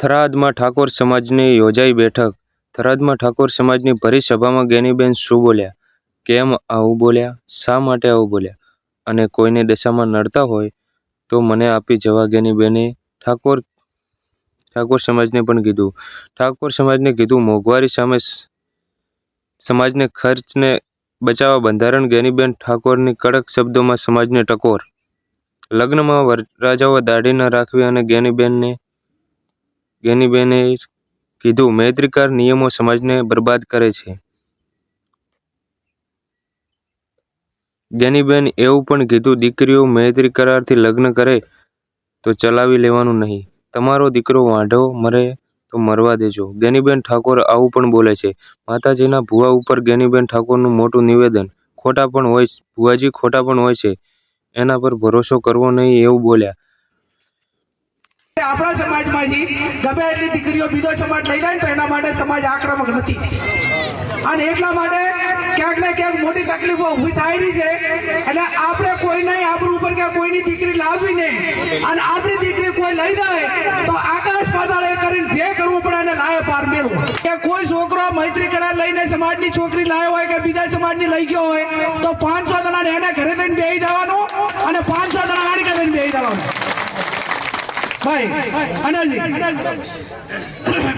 થરાદમાં ઠાકોર સમાજની યોજાઈ બેઠક। થરાદમાં ઠાકોર સમાજની ભરી સભામાં ગેનીબેન શું બોલ્યા, કેમ આવું બોલ્યા, શા માટે આવું બોલ્યા અને કોઈને દશામાં નડતા હોય તો મને આપી જવા ગેનીબેને ઠાકોર સમાજને પણ કીધું। ઠાકોર સમાજને કીધું મોંઘવારી સામે સમાજને ખર્ચને બચાવવા બંધારણ ગેનીબેન ઠાકોરની કડક શબ્દોમાં સમાજને ટકોર। લગ્નમાં વરરાજાઓ દાઢી ન રાખવી અને ગેનીબેને કીધું મૈત્રીકાર નિયમો સમાજને બરબાદ કરે છે। ગેનીબેન એવું પણ કીધું દીકરીઓ મૈત્રી કરારથી લગ્ન કરે તો ચલાવી લેવાનું નહીં, તમારો દીકરો વાંઢો મરે તો મરવા દેજો। ગેનીબેન ઠાકોર આવું પણ બોલે છે। માતાજીના ભુવા ઉપર ગેનીબેન ઠાકોરનું મોટું નિવેદન, ખોટા પણ હોય ભુવાજી, ખોટા પણ હોય છે, એના પર ભરોસો કરવો નહીં એવું બોલ્યા। આપણા સમાજમાંથી ગમે એટલી દીકરીઓ બીજો સમાજ લઈ જાય તો એના માટે સમાજ આક્રમક નથી અને એટલા માટે ક્યાંક ને ક્યાંક મોટી તકલીફો ઊભી થાય રહી છે। એટલે આપણે કોઈને આપણું ઉપર કે કોઈની દીકરી લાવવી નહીં અને આપણી દીકરી કોઈ લઈ જાય તો આકાશ પાતાળ એ કરીને જે કરવું પડે એને લાવે પાર મેળવો। કે કોઈ છોકરો મૈત્રી કરાર લઈને સમાજની છોકરી લાવ્યો હોય કે બીજા સમાજની લઈ ગયો હોય તો 500 જણાને એને ઘરે થઈને બેસી જવાનું અને 500 જણા આડી થઈને બેસી જવાનું ભાઈ।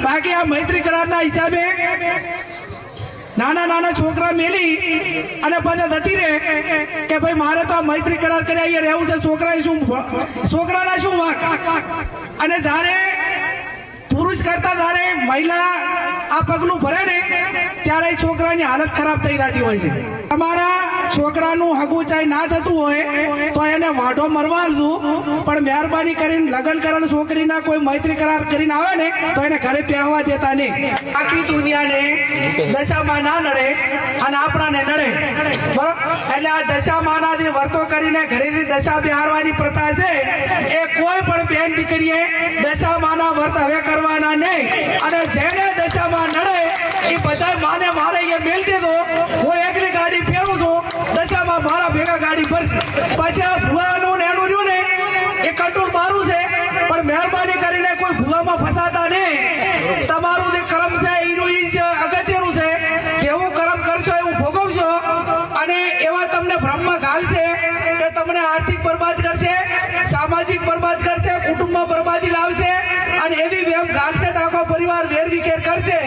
બાકી આ મૈત્રી કરારના હિસાબે નાના નાના છોકરા મેલી અને પાછા જતી રહે કે ભાઈ મારે તો આ મૈત્રી કરાર કર્યા અહીંયા રહેવું છે, છોકરાના શું વાંક। અને જ્યારે પુરુષ કરતા જ્યારે મહિલા આ પગલું ભરે ને ત્યારે છોકરાની હાલત ખરાબ થઈ જતી હોય છે। તમારા છોકરાનું હગું ચાઈ ના થતું હોય તો એને વાઢો મરવા દો, પણ મહેરબાની કરીને લગ્ન કરેલ છોકરીના કોઈ મૈત્રી કરાર કરીને આવે ને તો એને ઘરે પહેવા દેતા નહીં। આખી દુનિયાને દશામાં ના નડે અને આપણાને નડે, બરોબર। એટલે આ દશામાનાથી વર્તો કરીને ઘરેથી દશા બિહારવાની પ્રથા છે એ કોઈ પણ બેન દીકરીએ દશામાના વર્ત હવે કરવાના નહીં। અને જેને દશામાં નડે એ બધા માને મારે એ મેલ દેતો, હું એકલી ગાડી ફેરું છું, દશામાં મારા ભેગા ગાડી ભરશે। પછી આ ભુવાનું ને એનું રહ્યું ને એ કટોર મારું છે, પણ મહેરબાની કરીને કોઈ ભુવામાં ફસાતા નહીં। તમારું જે કર્મ છે એનું એ જ અગત્યનું છે, જેવું કર્મ કરશો એવું ભોગવશો। અને એવા તમને ભ્રમમાં ઘાલશે કે તમને આર્થિક બરબાદ કરશે, સામાજિક બરબાદ કરશે, કુટુંબમાં બરબાદી લાવશે અને એવી વેમ ઘાલશે તો આખો પરિવાર વેર વિખેર કરશે।